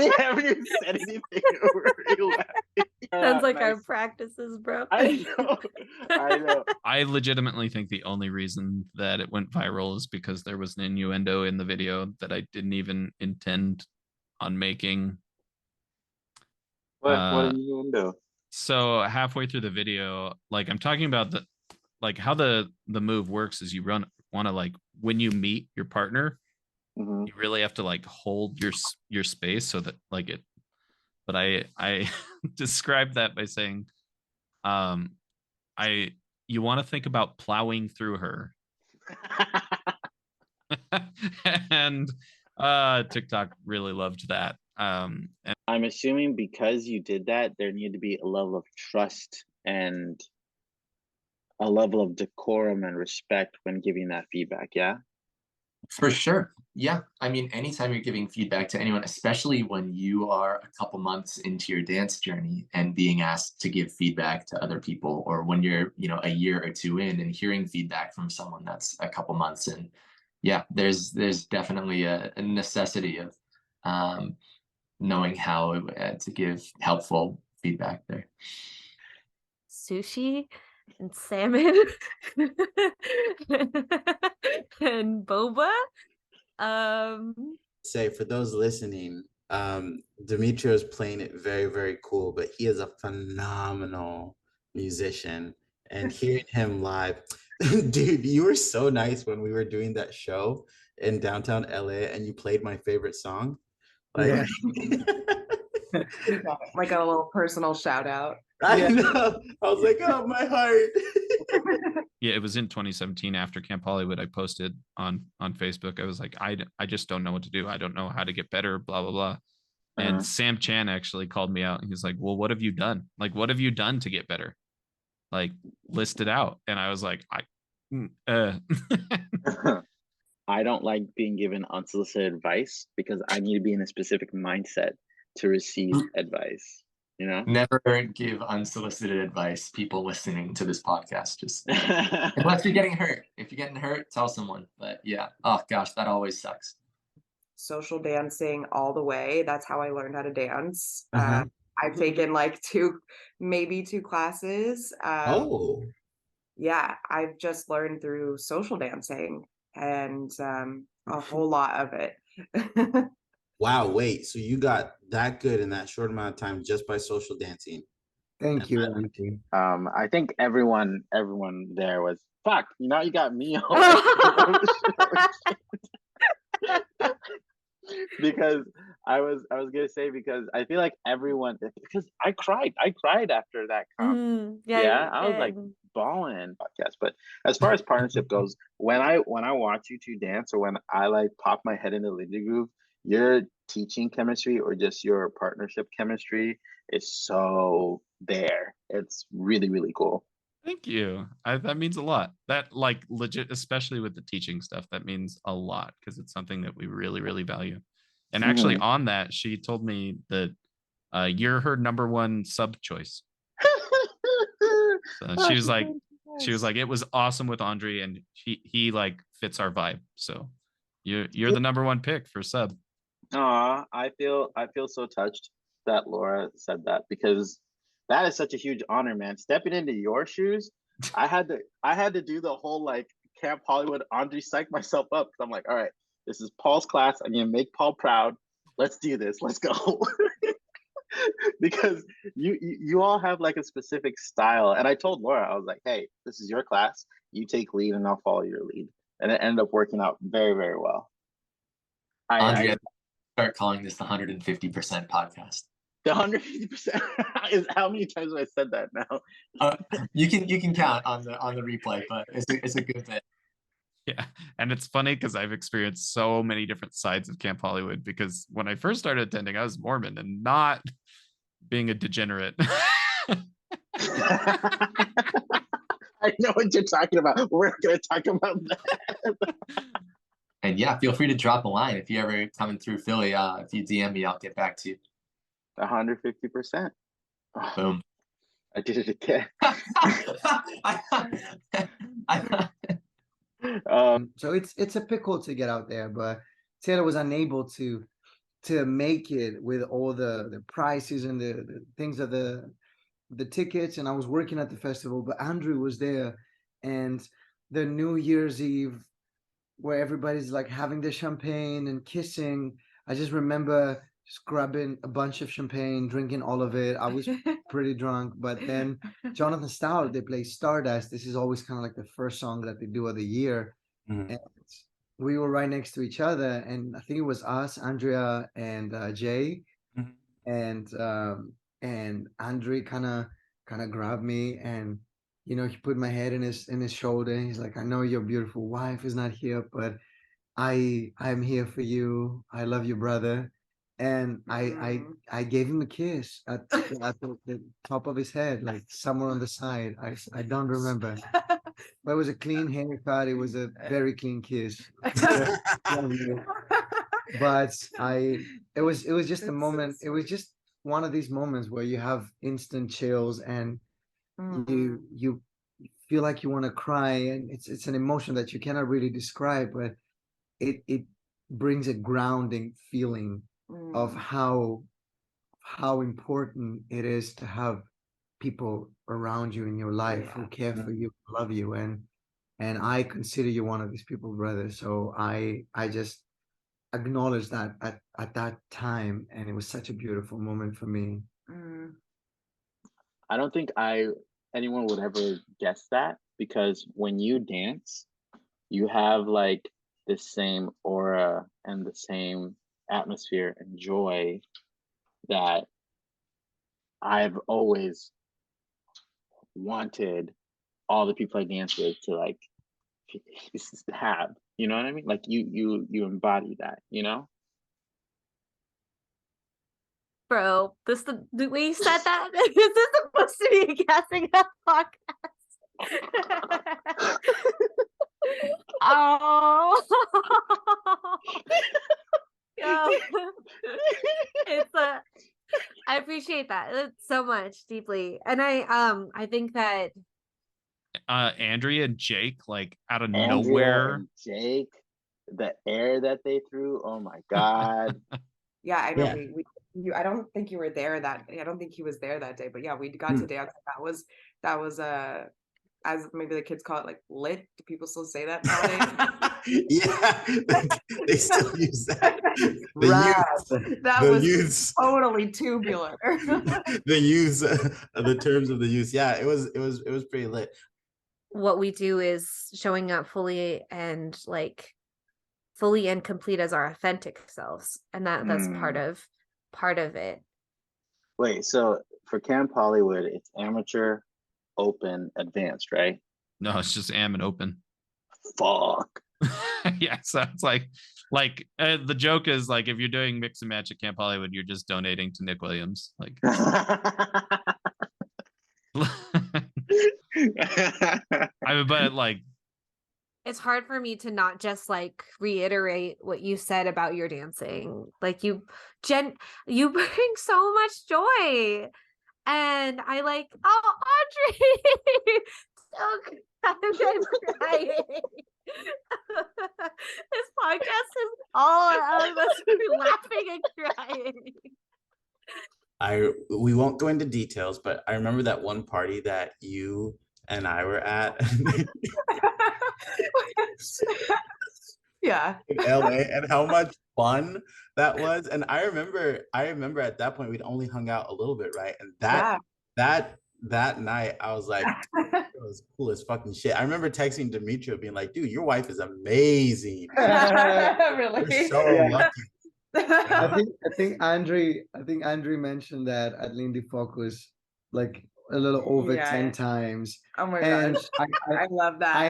We haven't even said anything. We're already laughing. Sounds like Nice. our practices, bro. I know. I know. I legitimately think the only reason that it went viral is because there was an innuendo in the video that I didn't even intend on making. What are you into? So halfway through the video, like I'm talking about how the move works is you want to like when you meet your partner, Mhm. you really have to like hold your space so that like it. But I described that by saying, you want to think about plowing through her, and TikTok really loved that. And I'm assuming because you did that, there needed to be a level of trust and a level of decorum and respect when giving that feedback. Yeah. For sure. Yeah. I mean, anytime you're giving feedback to anyone, especially when you are a couple months into your dance journey and being asked to give feedback to other people, or when you're, a year or two in and hearing feedback from someone that's a couple months in, yeah, there's definitely a necessity of knowing how to give helpful feedback there. Sushi and salmon and boba. Say for those listening, Dimitrio is playing it very, very cool, but he is a phenomenal musician. And hearing him live, dude, you were so nice when we were doing that show in downtown LA and you played my favorite song. Like, like a little personal shout out. I know. I was like, oh, my heart. yeah, it was in 2017 after Camp Hollywood. I posted on Facebook. I was like, I just don't know what to do. I don't know how to get better, blah, blah, blah. And Sam Chan actually called me out. He's like, well, what have you done? Like, what have you done to get better? Like, list it out. And I was like, I don't like being given unsolicited advice because I need to be in a specific mindset to receive advice. Never give unsolicited advice, people listening to this podcast. Just unless you're getting hurt. If you're getting hurt, tell someone. But yeah, oh gosh, that always sucks. Social dancing all the way. That's how I learned how to dance. I've taken like maybe two classes. Yeah, I've just learned through social dancing and a whole lot of it. Wow, wait, so you got that good in that short amount of time just by social dancing? Thank you, Auntie. I think everyone there was, fuck, you got me because I was gonna say, because I feel like everyone, because I cried after that comp. I was like bawling podcast. But as far as partnership goes, when I watch you two dance, or when I like pop my head in the Lindy Groove, your teaching chemistry or just your partnership chemistry is so there. It's really, really cool. Thank you. That means a lot. That like legit, especially with the teaching stuff, that means a lot because it's something that we really, really value. And actually on that, she told me that you're her number one sub choice. So she was like, it was awesome with Andre and he like fits our vibe. So you're the number one pick for sub. Aw, I feel so touched that Laura said that, because that is such a huge honor, man. Stepping into your shoes, I had to do the whole like Camp Hollywood Andre psych myself up, because I'm like, all right, this is Paul's class. I'm gonna make Paul proud. Let's do this. Let's go. Because you all have like a specific style, and I told Laura, I was like, hey, this is your class. You take lead, and I'll follow your lead, and it ended up working out very, very well. Andre, start calling this the 150% podcast. The 150% is how many times have I said that now? You can count on the replay, but it's a good bit. Yeah, and it's funny because I've experienced so many different sides of Camp Hollywood, because when I first started attending, I was Mormon and not being a degenerate. I know what you're talking about. We're going to talk about that. And yeah, feel free to drop a line if you ever coming through Philly. If you DM me, I'll get back to you. 150%. Boom. I did it again. So it's a pickle to get out there, but Taylor was unable to to make it with all the prices and the things of the tickets, and I was working at the festival, but Andrew was there, and the New Year's Eve where everybody's like having the champagne and kissing. I just remember just grabbing a bunch of champagne, drinking all of it. I was pretty drunk, but then Jonathan Stout, they play Stardust. This is always kind of like the first song that they do of the year. And we were right next to each other, and I think it was us, Andrea and Jay, and Andre kind of grabbed me, and you know, he put my head in his shoulder. He's like, I know your beautiful wife is not here, but I'm here for you. I love you, brother. And I gave him a kiss at the top of his head, like somewhere on the side. I don't remember. But it was a clean haircut. It was a very clean kiss. But it was just a moment. It was just one of these moments where you have instant chills, and you feel like you want to cry, and it's an emotion that you cannot really describe, but it brings a grounding feeling of how important it is to have people around you in your life who care for you, love you, and I consider you one of these people, brother. So I just acknowledge that at that time, and it was such a beautiful moment for me. I don't think anyone would ever guess that, because when you dance, you have like the same aura and the same atmosphere and joy that I've always wanted all the people I dance with to like have. You know what I mean? Like you embody that, you know? Bro, the way you said that, this is supposed to be a guessing up podcast. Oh. Yo. I appreciate that so much, deeply. And I think that Andrea and Jake, like out of Andrea nowhere. And Jake, the air that they threw, oh my God. Yeah, I know. I don't think you were there I don't think he was there that day, but yeah, we got to dance. That was as maybe the kids call it, like lit. Do people still say that nowadays? Yeah, they still use that. That was totally tubular. The use the terms of the use. Yeah, it was pretty lit. What we do is showing up fully and complete as our authentic selves, and that's part of it. Wait, so for Camp Hollywood, it's amateur, open, advanced, right? No, it's just am and open. Fuck. Yeah, so it's like the joke is like, if you're doing mix and match at Camp Hollywood, you're just donating to Nick Williams. Like I mean, but like, it's hard for me to not just like reiterate what you said about your dancing. Like you bring so much joy, and I like, oh, Audrey, so I'm crying. This podcast is all of us laughing and crying. We won't go into details, but I remember that one party that you and I were at. Yeah. In LA, and how much fun that was. And I remember at that point we'd only hung out a little bit, right? And that night I was like, it was cool as fucking shit. I remember texting Dimitrio being like, dude, your wife is amazing. Really? You're so lucky. I think Andre mentioned that at Lindy Focus like a little over 10 times. Oh my gosh. I love that.